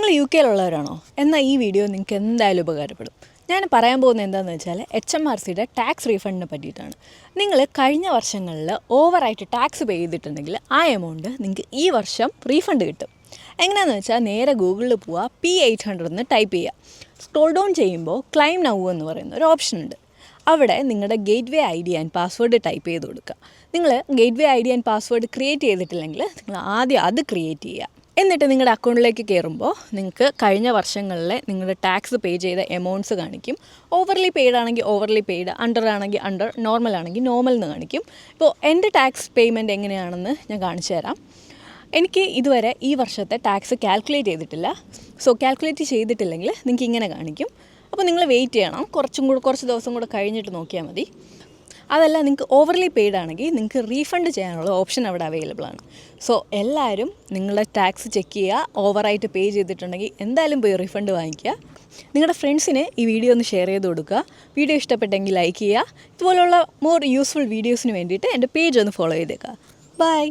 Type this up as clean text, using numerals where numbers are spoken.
നിങ്ങൾ യു കെയിലുള്ളവരാണോ? എന്നാൽ ഈ വീഡിയോ നിങ്ങൾക്ക് എന്തായാലും ഉപകാരപ്പെടും. ഞാൻ പറയാൻ പോകുന്നത് എന്താണെന്ന് വെച്ചാൽ HMRCയുടെ ടാക്സ് റീഫണ്ടിനെ പറ്റിയിട്ടാണ്. നിങ്ങൾ കഴിഞ്ഞ വർഷങ്ങളിൽ ഓവറായിട്ട് ടാക്സ് പേ ചെയ്തിട്ടുണ്ടെങ്കിൽ ആ എമൗണ്ട് നിങ്ങൾക്ക് ഈ വർഷം റീഫണ്ട് കിട്ടും. എങ്ങനെയാണെന്ന് വെച്ചാൽ നേരെ ഗൂഗിളിൽ പോവുക, P800 എന്ന് ടൈപ്പ് ചെയ്യുക. സ്ക്രോൾ ഡൗൺ ചെയ്യുമ്പോൾ ക്ലെയിം നൗ എന്ന് പറയുന്ന ഒരു ഓപ്ഷൻ ഉണ്ട്. അവിടെ നിങ്ങളുടെ gate way ID and password type ചെയ്ത് കൊടുക്കുക. നിങ്ങൾ gate way ID and password create ചെയ്തിട്ടില്ലെങ്കിൽ നിങ്ങൾ ആദ്യം അത് ക്രിയേറ്റ് ചെയ്യുക. എന്നിട്ട് നിങ്ങളുടെ അക്കൗണ്ടിലേക്ക് കയറുമ്പോൾ നിങ്ങൾക്ക് കഴിഞ്ഞ വർഷങ്ങളിലെ നിങ്ങളുടെ ടാക്സ് പേ ചെയ്ത എമൗണ്ട്സ് കാണിക്കും. ഓവർലി പെയ്ഡ് ആണെങ്കിൽ ഓവർലി പെയ്ഡ്, അണ്ടർ ആണെങ്കിൽ അണ്ടർ, നോർമൽ ആണെങ്കിൽ നോർമൽ എന്ന് കാണിക്കും. ഇപ്പോൾ എൻ്റെ ടാക്സ് പേയ്മെൻറ്റ് എങ്ങനെയാണെന്ന് ഞാൻ കാണിച്ചു തരാം. എനിക്ക് ഇതുവരെ ഈ വർഷത്തെ ടാക്സ് കാൽക്കുലേറ്റ് ചെയ്തിട്ടില്ല. സോ കാൽക്കുലേറ്റ് ചെയ്തിട്ടില്ലെങ്കിൽ നിങ്ങൾക്ക് ഇങ്ങനെ കാണിക്കും. അപ്പോൾ നിങ്ങൾ വെയിറ്റ് ചെയ്യണം, കുറച്ച് ദിവസം കൂടെ കഴിഞ്ഞിട്ട് നോക്കിയാൽ മതി. അതല്ല, നിങ്ങൾക്ക് ഓവർലി പെയ്ഡ് ആണെങ്കിൽ നിങ്ങൾക്ക് റീഫണ്ട് ചെയ്യാനുള്ള ഓപ്ഷൻ അവിടെ അവൈലബിൾ ആണ്. സോ എല്ലാവരും നിങ്ങളുടെ ടാക്സ് ചെക്ക് ചെയ്യുക. ഓവറായിട്ട് പേ ചെയ്തിട്ടുണ്ടെങ്കിൽ എന്തായാലും പോയി റീഫണ്ട് വാങ്ങിക്കുക. നിങ്ങളുടെ ഫ്രണ്ട്സിന് ഈ വീഡിയോ ഒന്ന് ഷെയർ ചെയ്ത് കൊടുക്കുക. വീഡിയോ ഇഷ്ടപ്പെട്ടെങ്കിൽ ലൈക്ക് ചെയ്യുക. ഇതുപോലുള്ള മോർ യൂസ്ഫുൾ വീഡിയോസിന് വേണ്ടിയിട്ട് എൻ്റെ പേജ് ഒന്ന് ഫോളോ ചെയ്തേക്കുക. ബൈ.